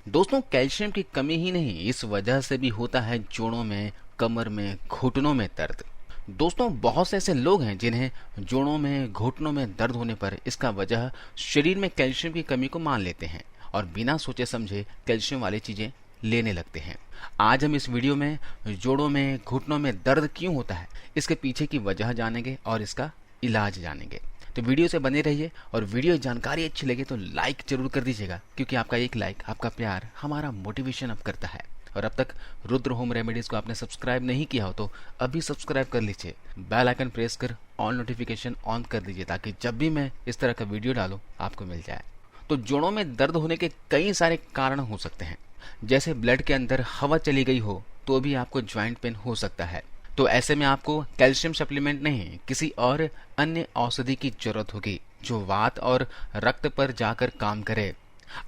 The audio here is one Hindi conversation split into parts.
दोस्तों, कैल्शियम की कमी ही नहीं, इस वजह से भी होता है जोड़ों में, कमर में, घुटनों में दर्द। दोस्तों, बहुत से ऐसे लोग हैं जिन्हें जोड़ों में, घुटनों में दर्द होने पर इसका वजह शरीर में कैल्शियम की कमी को मान लेते हैं और बिना सोचे समझे कैल्शियम वाली चीजें लेने लगते हैं। आज हम इस वीडियो में जोड़ों में, घुटनों में दर्द क्यों होता है, इसके पीछे की वजह जानेंगे और इसका इलाज जानेंगे। तो वीडियो से बने रहिए और वीडियो जानकारी अच्छी लगे तो लाइक जरूर कर दीजिएगा, क्योंकि आपका एक लाइक, आपका प्यार हमारा मोटिवेशन अप करता है। और अब तक रुद्र होम रेमेडीज को आपने सब्सक्राइब नहीं किया हो तो अभी सब्सक्राइब कर लीजिए, बेल आइकन प्रेस कर ऑल नोटिफिकेशन ऑन कर दीजिए, ताकि जब भी मैं इस तरह का वीडियो डालूं आपको मिल जाए। तो जोड़ों में दर्द होने के कई सारे कारण हो सकते हैं। जैसे ब्लड के अंदर हवा चली गई हो तो भी आपको ज्वाइंट पेन हो सकता है। तो ऐसे में आपको कैल्शियम सप्लीमेंट नहीं, किसी और अन्य औषधि की जरूरत होगी जो वात और रक्त पर जाकर काम करे।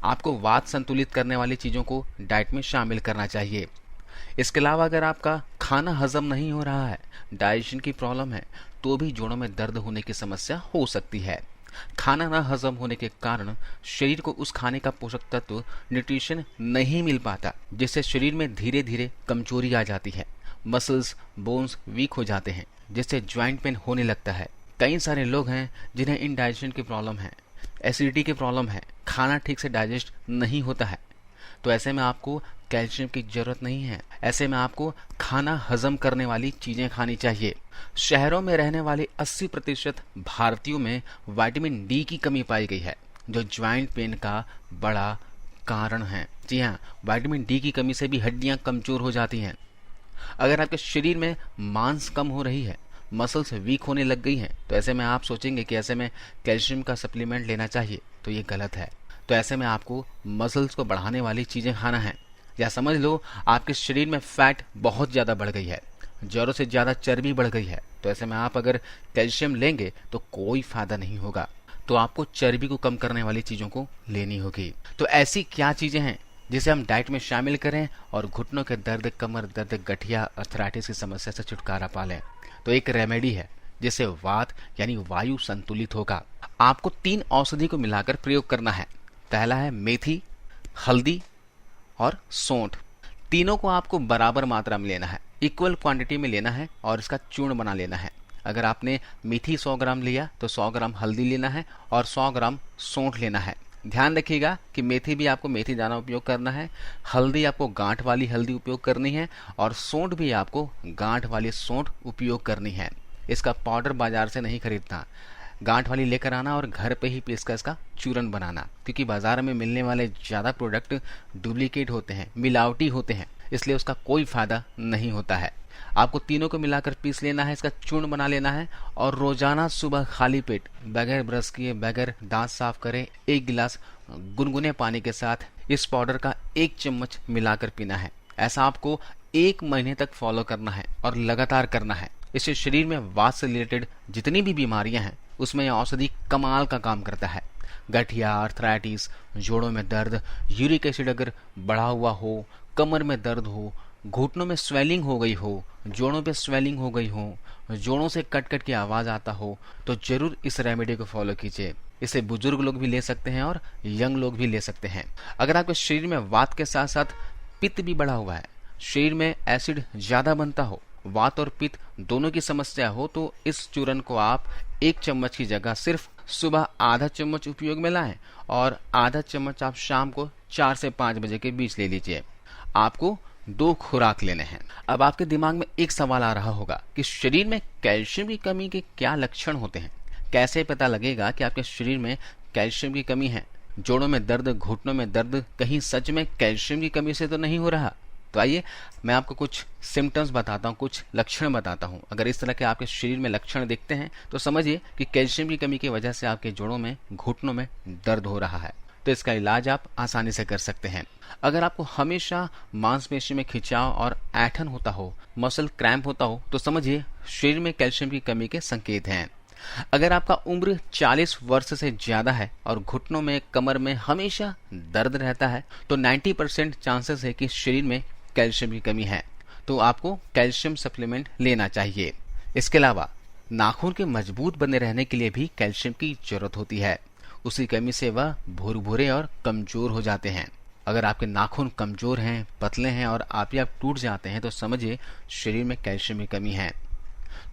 आपको वात संतुलित करने वाली चीजों को डाइट में शामिल करना चाहिए। इसके अलावा अगर आपका खाना हजम नहीं हो रहा है, डाइजेशन की प्रॉब्लम है, तो भी जोड़ों में दर्द होने की समस्या हो सकती है। खाना न हजम होने के कारण शरीर को उस खाने का पोषक तत्व, न्यूट्रिशन नहीं मिल पाता, जिससे शरीर में धीरे धीरे कमजोरी आ जाती है। मसल्स, बोन्स वीक हो जाते हैं, जिससे ज्वाइंट पेन होने लगता है। कई सारे लोग हैं जिन्हें इंडाइजेशन की प्रॉब्लम है, एसिडिटी की प्रॉब्लम है, खाना ठीक से डाइजेस्ट नहीं होता है। तो ऐसे में आपको कैल्शियम की जरूरत नहीं है। ऐसे में आपको खाना हजम करने वाली चीजें खानी चाहिए। शहरों में रहने वाले 80% भारतीयों में विटामिन डी की कमी पाई गई है, जो ज्वाइंट पेन का बड़ा कारण है। जी हाँ, विटामिन डी की कमी से भी हड्डियां कमजोर हो जाती हैं। अगर आपके शरीर में मांस कम हो रही है, मसल्स वीक होने लग गई हैं, तो ऐसे में आप सोचेंगे कि ऐसे में कैल्शियम का सप्लीमेंट लेना चाहिए, तो ये गलत है। तो ऐसे में आपको मसल्स को बढ़ाने वाली चीजें खाना है। या समझ लो आपके शरीर में फैट बहुत ज्यादा बढ़ गई है, जरूरत से ज्यादा चर्बी बढ़ गई है, तो ऐसे में आप अगर कैल्शियम लेंगे तो कोई फायदा नहीं होगा। तो आपको चर्बी को कम करने वाली चीजों को लेनी होगी। तो ऐसी क्या चीजें हैं जिसे हम डाइट में शामिल करें और घुटनों के दर्द, कमर दर्द, गठिया, अर्थराइटिस की समस्या से छुटकारा पा लें? तो एक रेमेडी है जिससे वात यानी वायु संतुलित होगा। आपको 3 औषधि को मिलाकर प्रयोग करना है। पहला है मेथी, हल्दी और सौंठ। तीनों को आपको बराबर मात्रा में लेना है, इक्वल क्वांटिटी में लेना है और इसका चूर्ण बना लेना है। अगर आपने मेथी 100 ग्राम लिया तो 100 ग्राम हल्दी लेना है और 100 ग्राम सौंठ लेना है। ध्यान रखिएगा कि मेथी भी आपको मेथी दाना उपयोग करना है, हल्दी आपको गांठ वाली हल्दी उपयोग करनी है और सौंठ भी आपको गांठ वाली सौंठ उपयोग करनी है। इसका पाउडर बाजार से नहीं खरीदना, गांठ वाली लेकर आना और घर पे ही पीसकर इसका चूरन बनाना, क्योंकि बाजार में मिलने वाले ज्यादा प्रोडक्ट डुप्लीकेट होते हैं, मिलावटी होते हैं, इसलिए उसका कोई फायदा नहीं होता है। आपको तीनों को मिलाकर पीस लेना है, इसका चूर्ण बना लेना है और रोजाना सुबह खाली पेट, बगैर ब्रश किए, बगैर दांत साफ करे, 1 गिलास गुनगुने पानी के साथ इस पाउडर का 1 चम्मच मिलाकर पीना है। ऐसा आपको 1 महीने तक फॉलो करना है और लगातार करना है। इससे शरीर में वात से रिलेटेड जितनी भी बीमारियां हैं उसमें यह औषधि कमाल का काम करता है। गठिया, अर्थराइटिस, जोड़ों में दर्द, यूरिक एसिड अगर बढ़ा हुआ हो, कमर में दर्द हो, घुटनों में स्वेलिंग हो गई हो, जोड़ों पे स्वेलिंग हो गई हो, जोड़ों से कट कट की आवाज आता हो, तो जरूर इस रेमेडी को फॉलो कीजिए। इसे बुजुर्ग लोग भी ले सकते हैं और यंग लोग भी ले सकते हैं। अगर आपके शरीर में वात के साथ साथ पित्त भी बढ़ा हुआ है, शरीर में एसिड ज्यादा बनता हो, वात और पित्त दोनों की समस्या हो, तो इस चूरन को आप 1 चम्मच की जगह सिर्फ सुबह आधा चम्मच उपयोग में लाएं और आधा चम्मच आप शाम को 4 से 5 बजे के बीच ले लीजिए। आपको 2 खुराक लेने हैं। अब आपके दिमाग में एक सवाल आ रहा होगा कि शरीर में कैल्शियम की कमी के क्या लक्षण होते हैं? कैसे पता लगेगा कि आपके शरीर में कैल्शियम की कमी है? जोड़ों में दर्द, घुटनों में दर्द कहीं सच में कैल्शियम की कमी से तो नहीं हो रहा? तो आइए मैं आपको कुछ सिम्टम्स बताता हूँ, कुछ लक्षण बताता हूँ। अगर इस तरह के आपके शरीर में लक्षण दिखते हैं तो समझिए कि कैल्शियम की कमी की वजह से आपके जोड़ों में, घुटनों में दर्द हो रहा है। तो इसका इलाज आप आसानी से कर सकते हैं। अगर आपको हमेशा मांसपेशी में खिंचाव और ऐंठन होता हो, मसल क्रैम्प होता हो, तो समझिए शरीर में कैल्शियम की कमी के संकेत हैं। अगर आपका उम्र 40 वर्ष से ज्यादा है और घुटनों में, कमर में हमेशा दर्द रहता है, तो 90% चांसेस है कि शरीर में कैल्शियम की कमी है, तो आपको कैल्शियम सप्लीमेंट लेना चाहिए। इसके अलावा नाखून के मजबूत बने रहने के लिए भी कैल्शियम की जरूरत होती है। उसकी कमी से वह भुरभुरे और कमजोर हो जाते हैं। अगर आपके नाखून कमजोर हैं, पतले हैं और आप टूट जाते हैं तो समझिए शरीर में कैल्शियम की कमी है।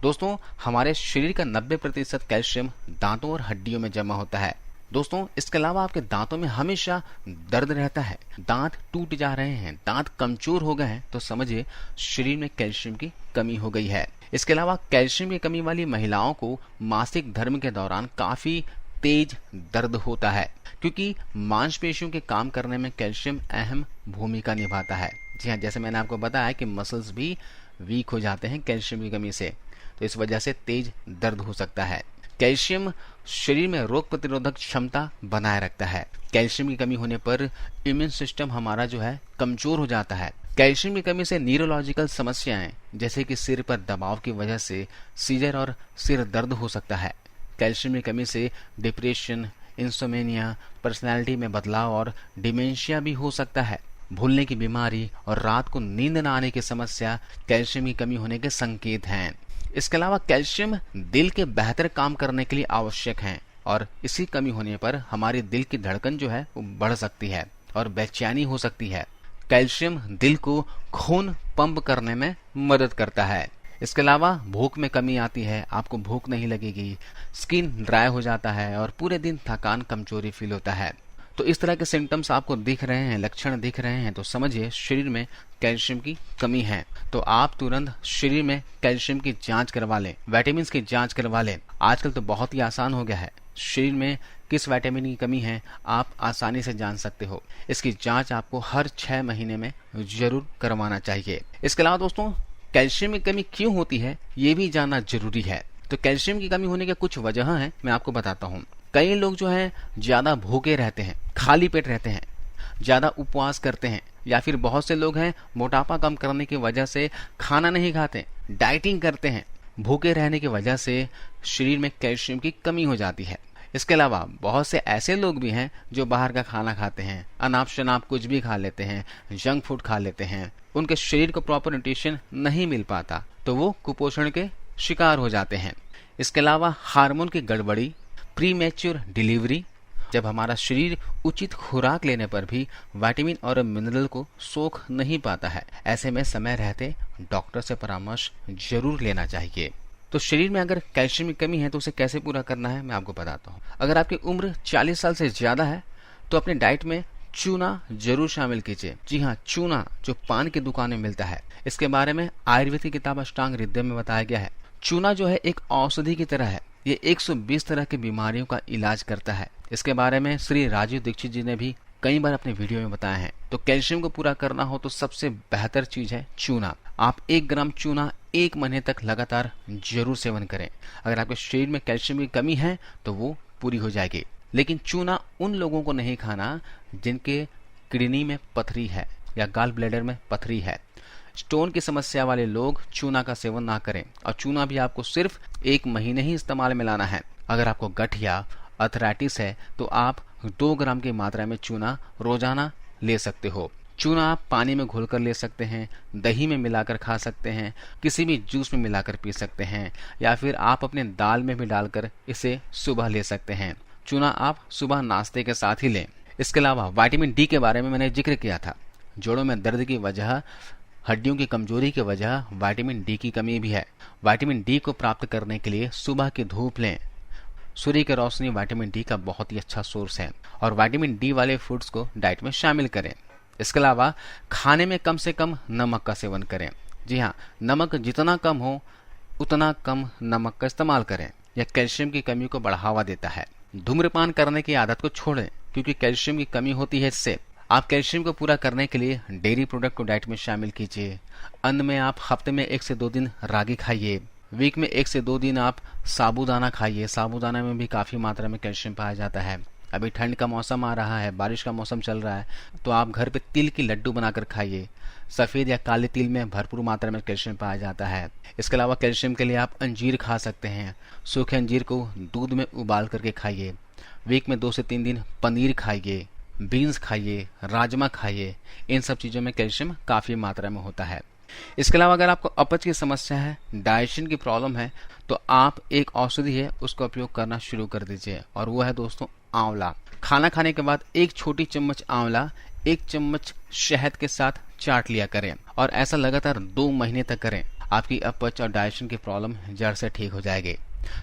दोस्तों, हमारे शरीर का 90% कैल्शियम दांतों और हड्डियों में जमा होता है। दोस्तों, इसके अलावा आपके दांतों में हमेशा दर्द रहता है, दांत टूट जा रहे हैं, दांत कमजोर हो गए हैं तो समझिए शरीर में कैल्शियम की कमी हो गई है। इसके अलावा कैल्शियम की कमी वाली महिलाओं को मासिक धर्म के दौरान काफी तेज दर्द होता है, क्योंकि मांसपेशियों के काम करने में कैल्शियम अहम भूमिका निभाता है। जी हाँ, जैसे मैंने आपको बताया कि मसल्स भी वीक हो जाते हैं कैल्शियम की कमी से, तो इस वजह से तेज दर्द हो सकता है। कैल्शियम शरीर में रोग प्रतिरोधक क्षमता बनाए रखता है। कैल्शियम की कमी होने पर इम्यून सिस्टम हमारा जो है कमजोर हो जाता है। कैल्शियम की कमी से न्यूरोलॉजिकल समस्याएं जैसे कि सिर पर दबाव की वजह से सीजर और सिर दर्द हो सकता है। कैल्शियम की कमी से डिप्रेशन, इंसोमेनिया, पर्सनैलिटी में बदलाव और डिमेंशिया भी हो सकता है। भूलने की बीमारी और रात को नींद न आने की समस्या कैल्शियम की कमी होने के संकेत हैं। इसके अलावा कैल्शियम दिल के बेहतर काम करने के लिए आवश्यक है और इसी कमी होने पर हमारे दिल की धड़कन जो है वो बढ़ सकती है और बेचैनी हो सकती है। कैल्शियम दिल को खून पंप करने में मदद करता है। इसके अलावा भूख में कमी आती है, आपको भूख नहीं लगेगी, स्किन ड्राई हो जाता है और पूरे दिन थकान, कमजोरी फील होता है। तो इस तरह के सिम्टम्स आपको दिख रहे हैं, लक्षण दिख रहे हैं तो समझिए शरीर में कैल्शियम की कमी है। तो आप तुरंत शरीर में कैल्शियम की जांच करवा लें, विटामिन की जांच करवा लें। आजकल तो बहुत ही आसान हो गया है, शरीर में किस विटामिन की कमी है आप आसानी से जान सकते हो। इसकी जांच आपको हर 6 महीने में जरूर करवाना चाहिए। इसके अलावा दोस्तों, कैल्शियम की कमी क्यों होती है ये भी जानना जरूरी है। तो कैल्शियम की कमी होने के कुछ वजह हैं, मैं आपको बताता हूँ। कई लोग जो है ज्यादा भूखे रहते हैं, खाली पेट रहते हैं, ज्यादा उपवास करते हैं, या फिर बहुत से लोग हैं मोटापा कम करने की वजह से खाना नहीं खाते, डाइटिंग करते हैं। भूखे रहने की वजह से शरीर में कैल्शियम की कमी हो जाती है। इसके अलावा बहुत से ऐसे लोग भी हैं जो बाहर का खाना खाते हैं, अनाप शनाप कुछ भी खा लेते हैं, जंक फूड खा लेते हैं, उनके शरीर को प्रॉपर न्यूट्रिशन नहीं मिल पाता तो वो कुपोषण के शिकार हो जाते हैं। इसके अलावा हार्मोन की गड़बड़ी, प्रीमेच्योर डिलीवरी, जब हमारा शरीर उचित खुराक लेने पर भी विटामिन और मिनरल को सोख नहीं पाता है, ऐसे में समय रहते डॉक्टर से परामर्श जरूर लेना चाहिए। तो शरीर में अगर कैल्शियम की कमी है तो उसे कैसे पूरा करना है मैं आपको बताता हूँ। अगर आपकी उम्र 40 साल से ज्यादा है तो अपने डाइट में चूना जरूर शामिल कीजिए। जी हाँ, चूना जो पान की दुकान में मिलता है, इसके बारे में आयुर्वेद की किताब अष्टांग हृदय में बताया गया है। चूना जो है एक औषधि की तरह है, ये 120 तरह की बीमारियों का इलाज करता है। इसके बारे में श्री राजीव दीक्षित जी ने भी कई बार अपने वीडियो में बताया है। तो कैल्शियम को पूरा करना हो तो सबसे बेहतर चीज है चूना। आप 1 ग्राम चूना 1 महीने तक लगातार जरूर सेवन करें। अगर आपके शरीर में कैल्शियम की कमी है तो वो पूरी हो जाएगी। लेकिन चूना उन लोगों को नहीं खाना जिनके किडनी में पथरी है या गाल ब्लैडर में पथरी है। स्टोन की समस्या वाले लोग चूना का सेवन ना करें, और चूना भी आपको सिर्फ 1 महीने ही इस्तेमाल में लाना है। अगर आपको गठिया, अर्थराइटिस है तो आप 2 ग्राम की मात्रा में चूना रोजाना ले सकते हो। चूना आप पानी में घोलकर ले सकते हैं, दही में मिलाकर खा सकते हैं, किसी भी जूस में मिलाकर पी सकते हैं, या फिर आप अपने दाल में भी डालकर इसे सुबह ले सकते हैं। चूना आप सुबह नाश्ते के साथ ही लें। इसके अलावा विटामिन डी के बारे में मैंने जिक्र किया था। जोड़ों में दर्द की वजह, हड्डियों की कमजोरी की वजह विटामिन डी की कमी भी है। विटामिन डी को प्राप्त करने के लिए सुबह की धूप लें। सूर्य की रोशनी विटामिन डी का बहुत ही अच्छा सोर्स है और विटामिन डी वाले फूड्स को डाइट में शामिल करें। इसके अलावा खाने में कम से कम नमक का सेवन करें। जी हाँ, नमक जितना कम हो उतना कम नमक का इस्तेमाल करें। यह कैल्शियम की कमी को बढ़ावा देता है। धूम्रपान करने की आदत को छोड़ें क्योंकि कैल्शियम की कमी होती है इससे। आप कैल्शियम को पूरा करने के लिए डेयरी प्रोडक्ट को डाइट में शामिल कीजिए। अन्न में आप हफ्ते में 1 से 2 दिन रागी खाइए। वीक में 1 से 2 दिन आप साबूदाना खाइए। साबूदाना में भी काफी मात्रा में कैल्शियम पाया जाता है। अभी ठंड का मौसम आ रहा है, बारिश का मौसम चल रहा है, तो आप घर पे तिल की लड्डू बनाकर खाइए। सफेद या काले तिल में भरपूर मात्रा में कैल्शियम पाया जाता है। इसके अलावा कैल्शियम के लिए आप अंजीर खा सकते हैं। सूखे अंजीर को दूध में उबाल करके खाइए। वीक में 2 से 3 दिन पनीर खाइए, बीन्स खाइए, राजमा खाइए। इन सब चीज़ों में कैल्शियम काफ़ी मात्रा में होता है। इसके अलावा अगर आपको अपच की समस्या है, डाइजेशन की प्रॉब्लम है, तो आप एक औषधि है उसका उपयोग करना शुरू कर दीजिए, और वो है दोस्तों आंवला। खाना खाने के बाद 1 छोटी चम्मच आंवला 1 चम्मच शहद के साथ चाट लिया करें और ऐसा लगातार 2 महीने तक करें। आपकी अपच और डाइजेशन की प्रॉब्लम जड़ से ठीक हो जाएगी।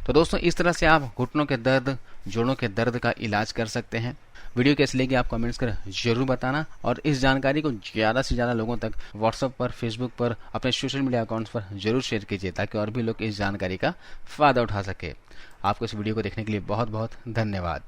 तो दोस्तों, इस तरह से आप घुटनों के दर्द, जोड़ों के दर्द का इलाज कर सकते हैं। वीडियो कैसी लगी आप कमेंट्स कर जरूर बताना और इस जानकारी को ज़्यादा से ज़्यादा लोगों तक व्हाट्सएप पर, फेसबुक पर, अपने सोशल मीडिया अकाउंट्स पर जरूर शेयर कीजिए ताकि और भी लोग इस जानकारी का फ़ायदा उठा सके। आपको इस वीडियो को देखने के लिए बहुत बहुत धन्यवाद।